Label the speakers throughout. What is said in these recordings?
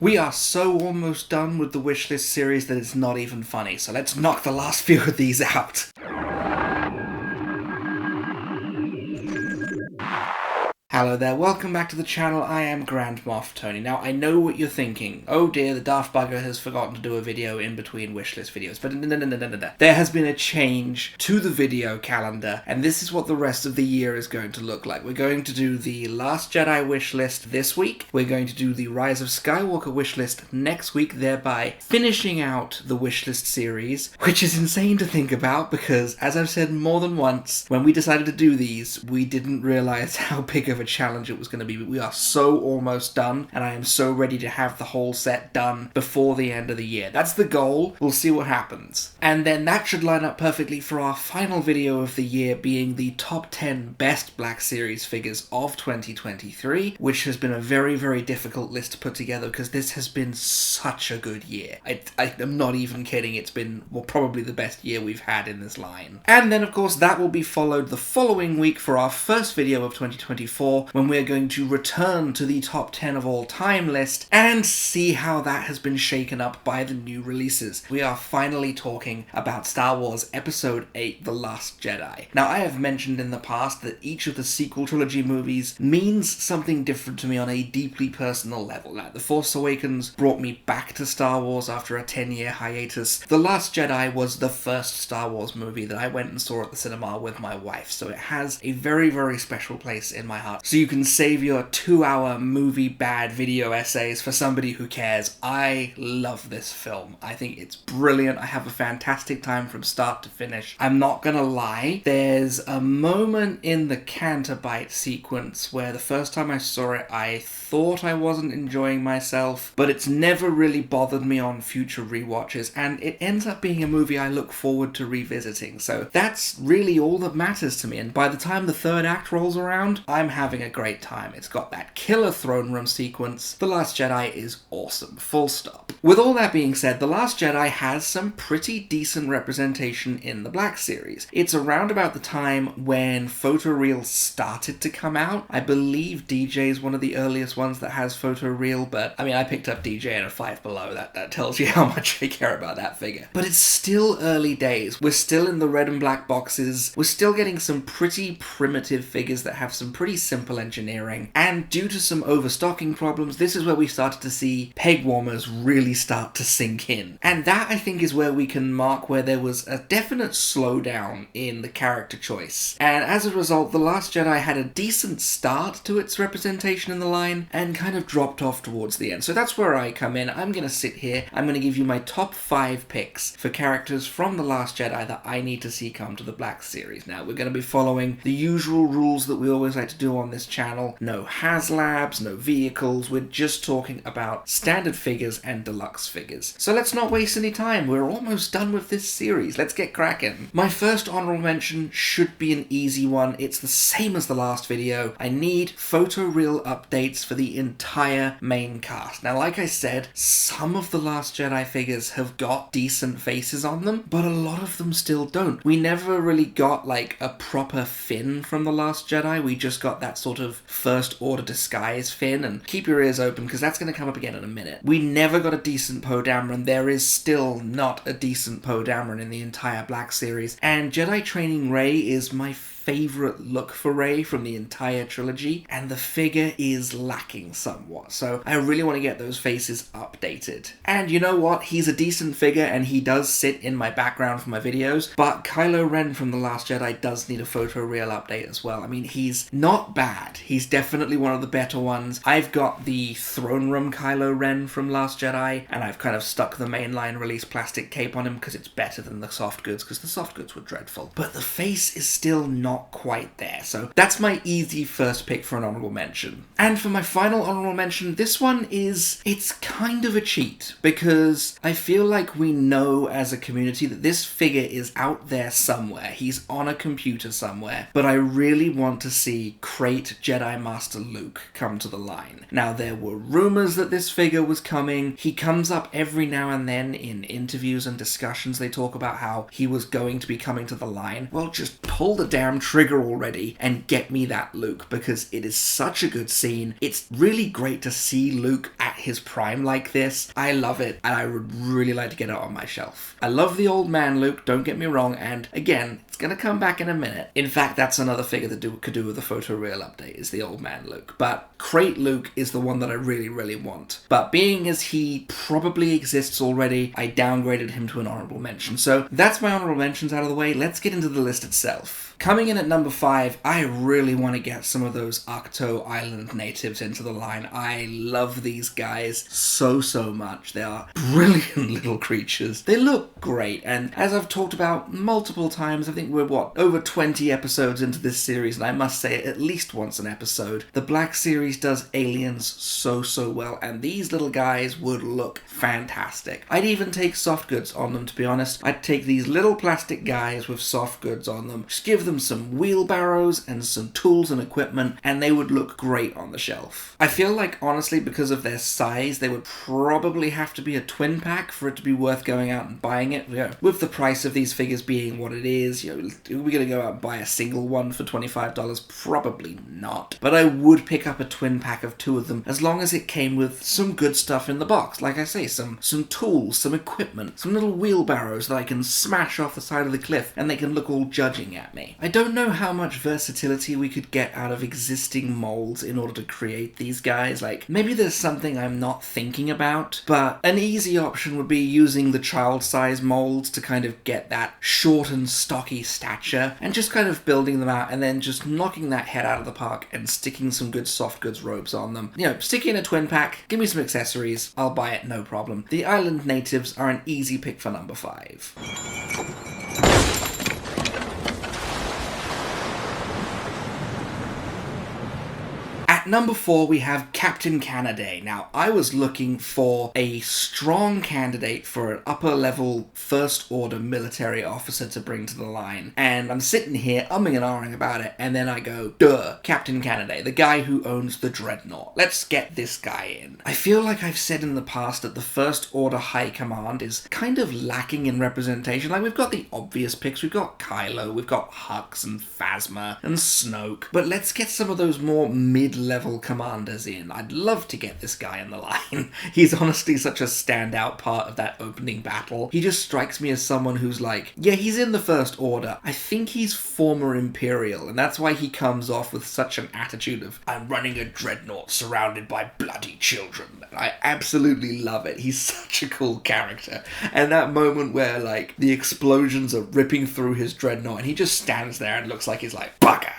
Speaker 1: We are so almost done with the Wishlist series that it's not even funny, so let's knock the last few of these out. Hello there, welcome back to the channel. I am Grand Moff Tony. Now, I know what you're thinking. Oh dear, the Daft Bugger has forgotten to do a video in between wishlist videos. But no. There has been a change to the video calendar, and this is what the rest of the year is going to look like. We're going to do the Last Jedi wishlist this week. We're going to do the Rise of Skywalker wishlist next week, thereby finishing out the wishlist series, which is insane to think about because, as I've said more than once, when we decided to do these, we didn't realize how big of a challenge it was going to be, but we are so almost done, and I am so ready to have the whole set done before the end of the year. That's the goal. We'll see what happens. And then that should line up perfectly for our final video of the year, being the top 10 best Black Series figures of 2023, which has been a very, very difficult list to put together because this has been such a good year. I'm not even kidding. It's been, well, probably the best year we've had in this line. And then, of course, that will be followed the following week for our first video of 2024, when we're going to return to the top 10 of all time list and see how that has been shaken up by the new releases. We are finally talking about Star Wars Episode 8, The Last Jedi. Now, I have mentioned in the past that each of the sequel trilogy movies means something different to me on a deeply personal level. Now, The Force Awakens brought me back to Star Wars after a 10-year hiatus. The Last Jedi was the first Star Wars movie that I went and saw at the cinema with my wife, so it has a very, very special place in my heart. So you can save your 2-hour movie bad video essays for somebody who cares. I love this film. I think it's brilliant. I have a fantastic time from start to finish. I'm not gonna lie, there's a moment in the Canterbite sequence where the first time I saw it, I thought I wasn't enjoying myself, but it's never really bothered me on future rewatches, and it ends up being a movie I look forward to revisiting. So that's really all that matters to me, and by the time the third act rolls around, I'm having a great time. It's got that killer throne room sequence. The Last Jedi is awesome. Full stop. With all that being said, The Last Jedi has some pretty decent representation in the Black Series. It's around about the time when photoreal started to come out. I believe DJ is one of the earliest ones that has photoreal, but I mean, I picked up DJ and a 5 Below. That tells you how much I care about that figure. But it's still early days. We're still in the red and black boxes. We're still getting some pretty primitive figures that have some pretty simple engineering, and due to some overstocking problems, this is where we started to see peg warmers really start to sink in. And that, I think, is where we can mark where there was a definite slowdown in the character choice. And as a result, The Last Jedi had a decent start to its representation in the line and kind of dropped off towards the end. So that's where I come in. I'm going to sit here. I'm going to give you my top 5 picks for characters from The Last Jedi that I need to see come to the Black Series. Now, we're going to be following the usual rules that we always like to do on this channel. No HasLabs, no vehicles. We're just talking about standard figures and deluxe figures. So let's not waste any time. We're almost done with this series. Let's get cracking. My first honorable mention should be an easy one. It's the same as the last video. I need photoreal updates for the entire main cast. Now, like I said, some of the Last Jedi figures have got decent faces on them, but a lot of them still don't. We never really got like a proper Finn from the Last Jedi. We just got that sort of first order disguise Finn, and keep your ears open because that's going to come up again in a minute. We never got a decent Poe Dameron. There is still not a decent Poe Dameron in the entire Black Series, and Jedi Training Rey is my favorite look for Rey from the entire trilogy, and the figure is lacking somewhat, so I really want to get those faces updated. And you know what? He's a decent figure and he does sit in my background for my videos, but Kylo Ren from The Last Jedi does need a photoreal update as well. I mean, he's not bad. He's definitely one of the better ones. I've got the throne room Kylo Ren from Last Jedi, and I've kind of stuck the mainline release plastic cape on him because it's better than the soft goods, because the soft goods were dreadful. But the face is still not quite there, so that's my easy first pick for an honorable mention. And for my final honorable mention, this one it's kind of a cheat, because I feel like we know as a community that this figure is out there somewhere. He's on a computer somewhere, but I really want to see Crate Jedi Master Luke come to the line. Now, there were rumors that this figure was coming. He comes up every now and then in interviews and discussions. They talk about how he was going to be coming to the line. Well, just pull the damn trigger already and get me that Luke, because it is such a good scene. It's really great to see Luke at his prime like this. I love it, and I would really like to get it on my shelf. I love the old man Luke, don't get me wrong, and again, it's gonna come back in a minute. In fact, that's another figure that could do with the photoreal update, is the old man Luke. But Crate Luke is the one that I really, really want. But being as he probably exists already, I downgraded him to an honorable mention. So that's my honorable mentions out of the way. Let's get into the list itself. Coming in at number 5, I really want to get some of those Ahch-To Island natives into the line. I love these guys so much. They are brilliant little creatures. They look great, and as I've talked about multiple times, I think we're, over 20 episodes into this series, and I must say it at least once an episode. The Black Series does aliens so well, and these little guys would look fantastic. I'd even take soft goods on them, to be honest. I'd take these little plastic guys with soft goods on them, just give them some wheelbarrows and some tools and equipment, and they would look great on the shelf. I feel like, honestly, because of their size, they would probably have to be a twin pack for it to be worth going out and buying it. With the price of these figures being what it is, are we going to go out and buy a single one for $25? Probably not. But I would pick up a twin pack of 2 of them, as long as it came with some good stuff in the box. Like I say, some tools, some equipment, some little wheelbarrows that I can smash off the side of the cliff, and they can look all judging at me. I don't know how much versatility we could get out of existing molds in order to create these guys. Like, maybe there's something I'm not thinking about, but an easy option would be using the child size molds to kind of get that short and stocky stature, and just kind of building them out, and then just knocking that head out of the park and sticking some good soft goods robes on them. Stick in a twin pack, give me some accessories, I'll buy it, no problem. The island natives are an easy pick for number 5. At number 4, we have Captain Canaday. Now, I was looking for a strong candidate for an upper-level first-order military officer to bring to the line, and I'm sitting here umming and ahhing about it, and then I go, duh, Captain Canaday, the guy who owns the Dreadnought. Let's get this guy in. I feel like I've said in the past that the First-Order High Command is kind of lacking in representation. Like, we've got the obvious picks, we've got Kylo, we've got Hux and Phasma and Snoke, but let's get some of those more mid-level commanders in. I'd love to get this guy in the line. He's honestly such a standout part of that opening battle. He just strikes me as someone who's like, yeah, he's in the First Order. I think he's former Imperial, and that's why he comes off with such an attitude of, I'm running a dreadnought surrounded by bloody children. And I absolutely love it. He's such a cool character. And that moment where, like, the explosions are ripping through his dreadnought, and he just stands there and looks like he's like, bugger.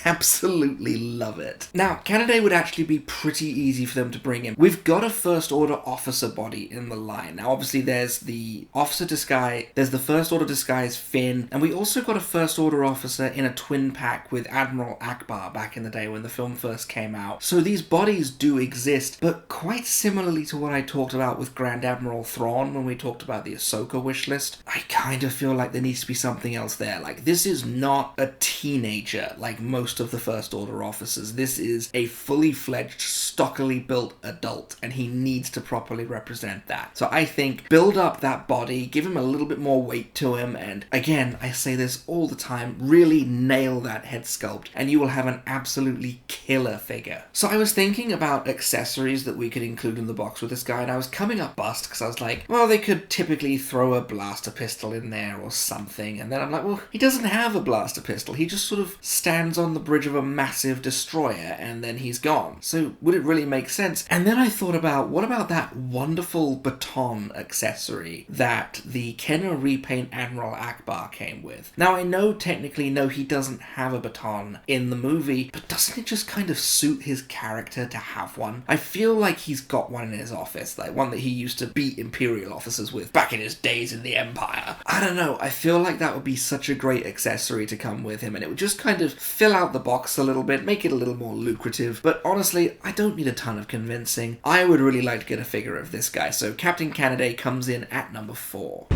Speaker 1: Absolutely love it. Now, Canaday would actually be pretty easy for them to bring in. We've got a First Order officer body in the line. Now, obviously, there's the officer disguise, there's the First Order disguise Finn, and we also got a First Order officer in a twin pack with Admiral Akbar back in the day when the film first came out. So these bodies do exist, but quite similarly to what I talked about with Grand Admiral Thrawn when we talked about the Ahsoka wishlist, I kind of feel like there needs to be something else there. Like, this is not a teenager like most of the First Order officers. This is a fully fledged, stockily built adult, and he needs to properly represent that. So I think build up that body, give him a little bit more weight to him, and again, I say this all the time, really nail that head sculpt, and you will have an absolutely killer figure. So I was thinking about accessories that we could include in the box with this guy, and I was coming up bust because I was like, well, they could typically throw a blaster pistol in there or something, and then I'm like, well, he doesn't have a blaster pistol. He just sort of stands on the bridge of a massive destroyer and then he's gone. So would it really make sense? And then I thought about, what about that wonderful baton accessory that the Kenner repaint Admiral Akbar came with? Now I know technically, no, he doesn't have a baton in the movie, but doesn't it just kind of suit his character to have one? I feel like he's got one in his office, like one that he used to beat Imperial officers with back in his days in the Empire. I don't know, I feel like that would be such a great accessory to come with him, and it would just kind of fill out the box a little bit, make it a little more lucrative. But honestly, I don't need a ton of convincing. I would really like to get a figure of this guy, so Captain Canaday comes in at number 4.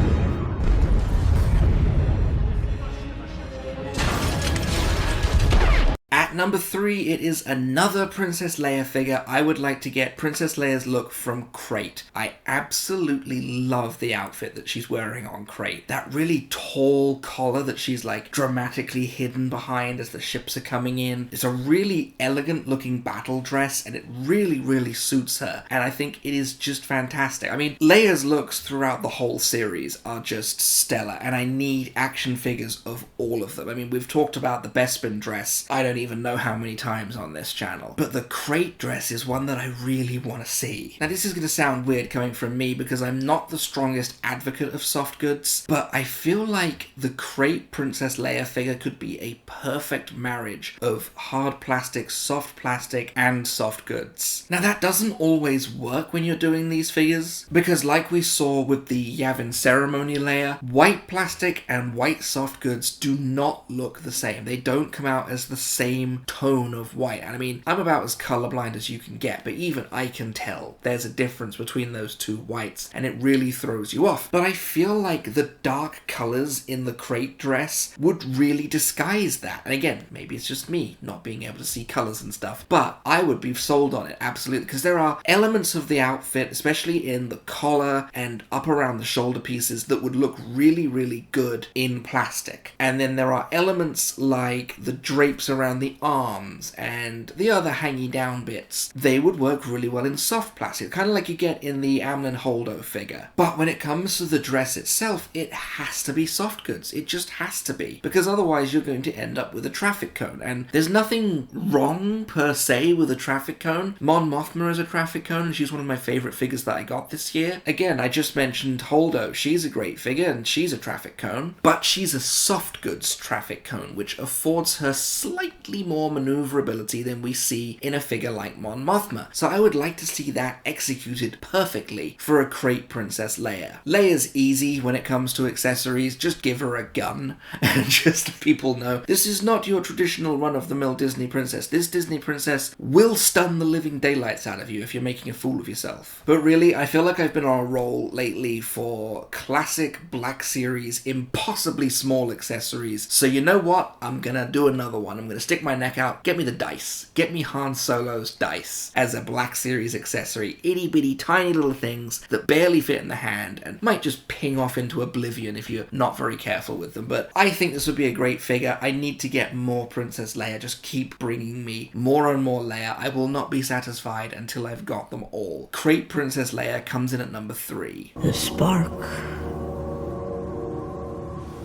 Speaker 1: At At number 3, it is another Princess Leia figure. I would like to get Princess Leia's look from Crate. I absolutely love the outfit that she's wearing on Crate. That really tall collar that she's like dramatically hidden behind as the ships are coming in. It's a really elegant looking battle dress, and it really suits her. And I think it is just fantastic. I mean, Leia's looks throughout the whole series are just stellar, and I need action figures of all of them. I mean, we've talked about the Bespin dress I don't even know how many times on this channel, but the Crate dress is one that I really want to see. Now, this is going to sound weird coming from me because I'm not the strongest advocate of soft goods, but I feel like the Crate Princess Leia figure could be a perfect marriage of hard plastic, soft plastic, and soft goods. Now, that doesn't always work when you're doing these figures, because like we saw with the Yavin Ceremony Leia, white plastic and white soft goods do not look the same. They don't come out as the same tone of white. And I mean, I'm about as colorblind as you can get, but even I can tell there's a difference between those two whites, and it really throws you off. But I feel like the dark colors in the Crate dress would really disguise that. And again, maybe it's just me not being able to see colors and stuff, but I would be sold on it, absolutely, because there are elements of the outfit, especially in the collar and up around the shoulder pieces, that would look really good in plastic. And then there are elements like the drapes around the arms and the other hangy down bits. They would work really well in soft plastic, kind of like you get in the Amlin Holdo figure. But when it comes to the dress itself, it has to be soft goods. It just has to be, because otherwise you're going to end up with a traffic cone. And there's nothing wrong per se with a traffic cone. Mon Mothma is a traffic cone, and she's one of my favorite figures that I got this year. Again, I just mentioned Holdo. She's a great figure and she's a traffic cone, but she's a soft goods traffic cone, which affords her slightly more maneuverability than we see in a figure like Mon Mothma. So I would like to see that executed perfectly for a Crate Princess Leia. Leia's easy when it comes to accessories. Just give her a gun and just people know this is not your traditional run-of-the-mill Disney princess. This Disney princess will stun the living daylights out of you if you're making a fool of yourself. But really, I feel like I've been on a roll lately for classic Black Series, impossibly small accessories. So you know what? I'm gonna do another one. I'm gonna stick my neck out. Get me the dice. Get me Han Solo's dice as a Black Series accessory. Itty bitty tiny little things that barely fit in the hand and might just ping off into oblivion if you're not very careful with them. But I think this would be a great figure. I need to get more Princess Leia. Just keep bringing me more and more Leia. I will not be satisfied until I've got them all. Crate Princess Leia comes in at number 3.
Speaker 2: The spark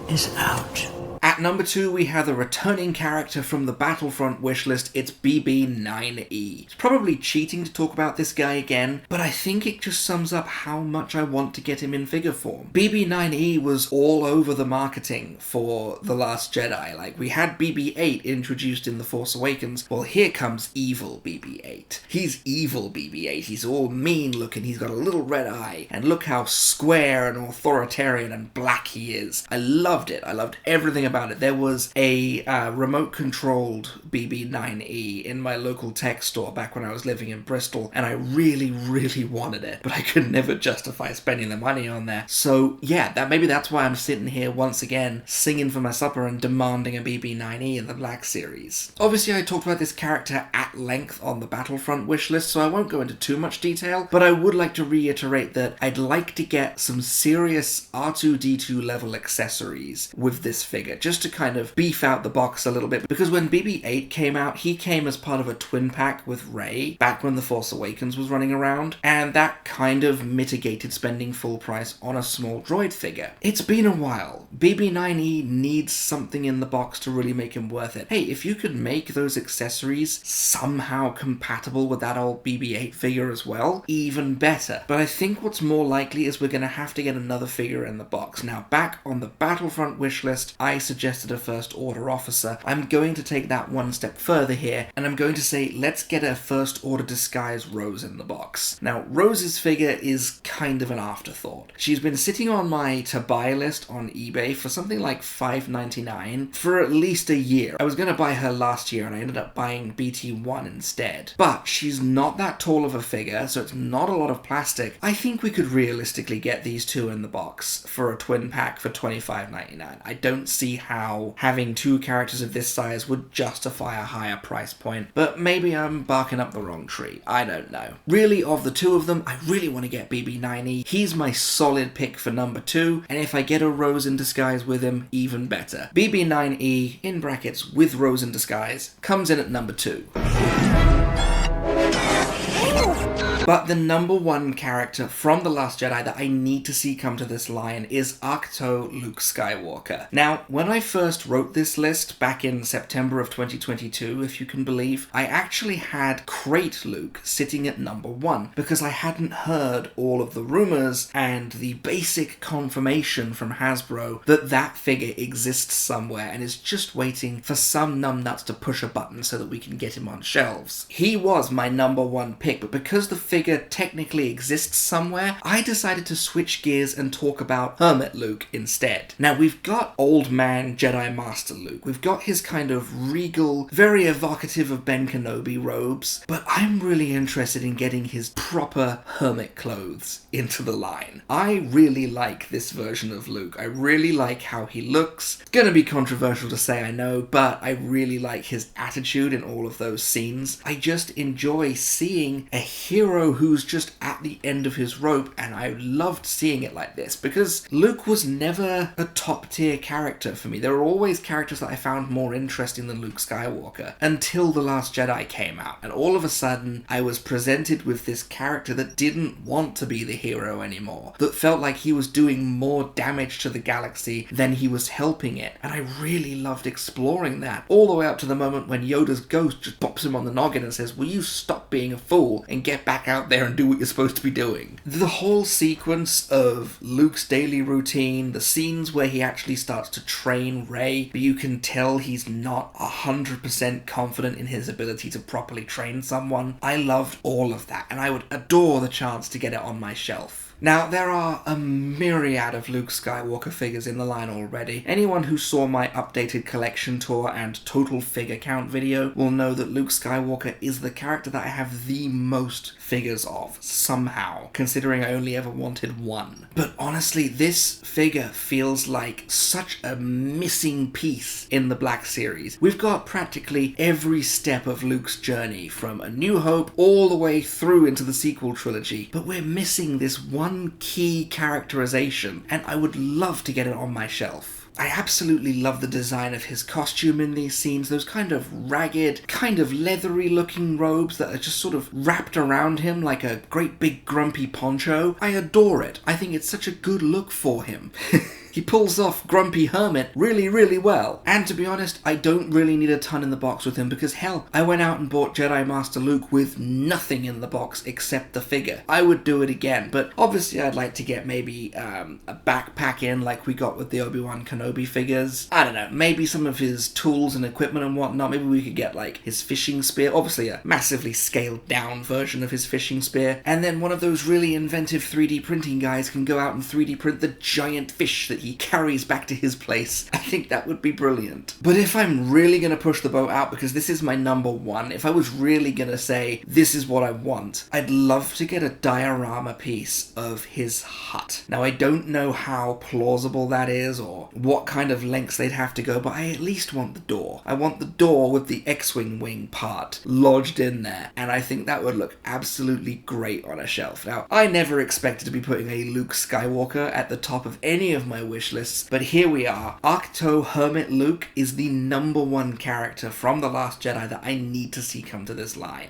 Speaker 2: is out.
Speaker 1: At number 2, we have a returning character from the Battlefront wishlist. It's BB9E. It's probably cheating to talk about this guy again, but I think it just sums up how much I want to get him in figure form. BB9E was all over the marketing for The Last Jedi. Like, we had BB8 introduced in The Force Awakens. Well, here comes evil BB8. He's evil BB8. He's all mean looking. He's got a little red eye. And look how square and authoritarian and black he is. I loved it. I loved everything about it. There was a remote controlled BB9E in my local tech store back when I was living in Bristol, and I really wanted it, but I could never justify spending the money on that. So yeah, maybe that's why I'm sitting here once again singing for my supper and demanding a BB9E in the Black Series. Obviously I talked about this character at length on the Battlefront wishlist, so I won't go into too much detail, but I would like to reiterate that I'd like to get some serious R2-D2 level accessories with this figure, just to kind of beef out the box a little bit, because when BB-8 came out, he came as part of a twin pack with Rey back when The Force Awakens was running around, and that kind of mitigated spending full price on a small droid figure. It's been a while. BB-9E needs something in the box to really make him worth it. Hey, if you could make those accessories somehow compatible with that old BB-8 figure as well, even better. But I think what's more likely is we're going to have to get another figure in the box. Now, back on the Battlefront wishlist, I suggested a First Order officer. I'm going to take that one step further here, and I'm going to say let's get a First Order disguise Rose in the box. Now, Rose's figure is kind of an afterthought. She's been sitting on my to buy list on eBay for something like $5.99 for at least a year. I was going to buy her last year and I ended up buying BT1 instead. But she's not that tall of a figure, so it's not a lot of plastic. I think we could realistically get these two in the box for a twin pack for $25.99. I don't see how having two characters of this size would justify a higher price point, but maybe I'm barking up the wrong tree. I don't know. Really, of the two of them, I really want to get BB9E. He's my solid pick for number 2, and if I get a Rose in Disguise with him, even better. BB9E, in brackets, with Rose in Disguise, comes in at number 2. But the number 1 character from The Last Jedi that I need to see come to this line is Ahch-To Luke Skywalker. Now, when I first wrote this list back in September of 2022, if you can believe, I actually had Crate Luke sitting at number 1 because I hadn't heard all of the rumors and the basic confirmation from Hasbro that that figure exists somewhere and is just waiting for some numbnuts to push a button so that we can get him on shelves. He was my number 1 pick, but because the figure technically exists somewhere, I decided to switch gears and talk about Hermit Luke instead. Now, we've got Old Man Jedi Master Luke. We've got his kind of regal, very evocative of Ben Kenobi robes, but I'm really interested in getting his proper hermit clothes into the line. I really like this version of Luke. I really like how he looks. It's gonna be controversial to say, I know, but I really like his attitude in all of those scenes. I just enjoy seeing a hero who's just at the end of his rope, and I loved seeing it like this because Luke was never a top tier character for me. There were always characters that I found more interesting than Luke Skywalker until The Last Jedi came out, and all of a sudden I was presented with this character that didn't want to be the hero anymore, that felt like he was doing more damage to the galaxy than he was helping it, and I really loved exploring that, all the way up to the moment when Yoda's ghost just pops him on the noggin and says, "Will you stop being a fool and get back out there and do what you're supposed to be doing?" The whole sequence of Luke's daily routine, the scenes where he actually starts to train Rey, but you can tell he's not 100% confident in his ability to properly train someone. I loved all of that, and I would adore the chance to get it on my shelf. Now, there are a myriad of Luke Skywalker figures in the line already. Anyone who saw my updated collection tour and total figure count video will know that Luke Skywalker is the character that I have the most figures of, somehow, considering I only ever wanted 1. But honestly, this figure feels like such a missing piece in the Black Series. We've got practically every step of Luke's journey, from A New Hope all the way through into the sequel trilogy, but we're missing this one key characterization, and I would love to get it on my shelf. I absolutely love the design of his costume in these scenes, those kind of ragged, kind of leathery looking robes that are just sort of wrapped around him like a great big grumpy poncho. I adore it. I think it's such a good look for him. He pulls off Grumpy Hermit really, really well. And to be honest, I don't really need a ton in the box with him because hell, I went out and bought Jedi Master Luke with nothing in the box except the figure. I would do it again, but obviously I'd like to get maybe a backpack in like we got with the Obi-Wan Kenobi figures. I don't know, maybe some of his tools and equipment and whatnot. Maybe we could get like his fishing spear, obviously a massively scaled down version of his fishing spear. And then one of those really inventive 3D printing guys can go out and 3D print the giant fish that he carries back to his place. I think that would be brilliant. But if I'm really going to push the boat out, because this is my number 1, if I was really going to say this is what I want, I'd love to get a diorama piece of his hut. Now, I don't know how plausible that is or what kind of lengths they'd have to go, but I at least want the door. I want the door with the X-Wing wing part lodged in there, and I think that would look absolutely great on a shelf. Now, I never expected to be putting a Luke Skywalker at the top of any of my wish lists, but here we are. Ahch-To Hermit Luke is the number 1 character from The Last Jedi that I need to see come to this line.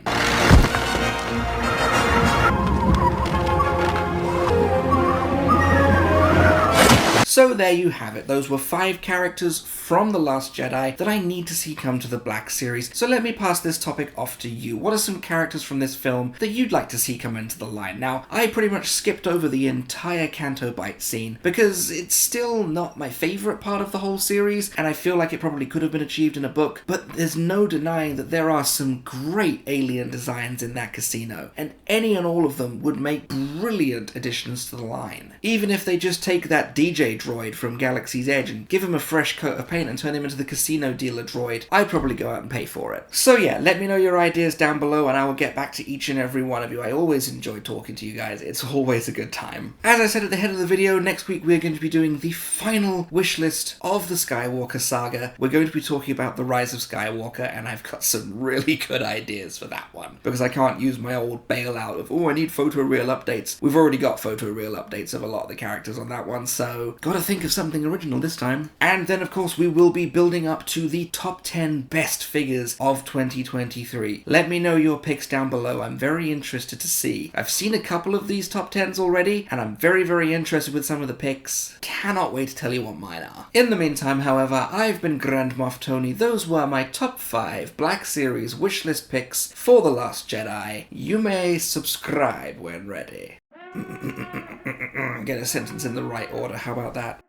Speaker 1: So there you have it. Those were 5 characters from The Last Jedi that I need to see come to the Black Series. So let me pass this topic off to you. What are some characters from this film that you'd like to see come into the line? Now, I pretty much skipped over the entire Canto Bight scene because it's still not my favourite part of the whole series, and I feel like it probably could have been achieved in a book, but there's no denying that there are some great alien designs in that casino, and any and all of them would make brilliant additions to the line. Even if they just take that DJ droid from Galaxy's Edge and give him a fresh coat of paint and turn him into the casino dealer droid, I'd probably go out and pay for it. So yeah, let me know your ideas down below and I will get back to each and every one of you. I always enjoy talking to you guys. It's always a good time. As I said at the head of the video, next week we're going to be doing the final wish list of the Skywalker saga. We're going to be talking about the Rise of Skywalker, and I've got some really good ideas for that one. Because I can't use my old bailout of, oh, I need photoreal updates. We've already got photoreal updates of a lot of the characters on that one, so gotta think of something original this time. And then, of course, we will be building up to the top 10 best figures of 2023. Let me know your picks down below. I'm very interested to see. I've seen a couple of these top 10s already, and I'm very, very interested with some of the picks. Cannot wait to tell you what mine are. In the meantime, however, I've been Grand Moff Tony. Those were my top 5 Black Series wishlist picks for The Last Jedi. You may subscribe when ready. Get a sentence in the right order, how about that?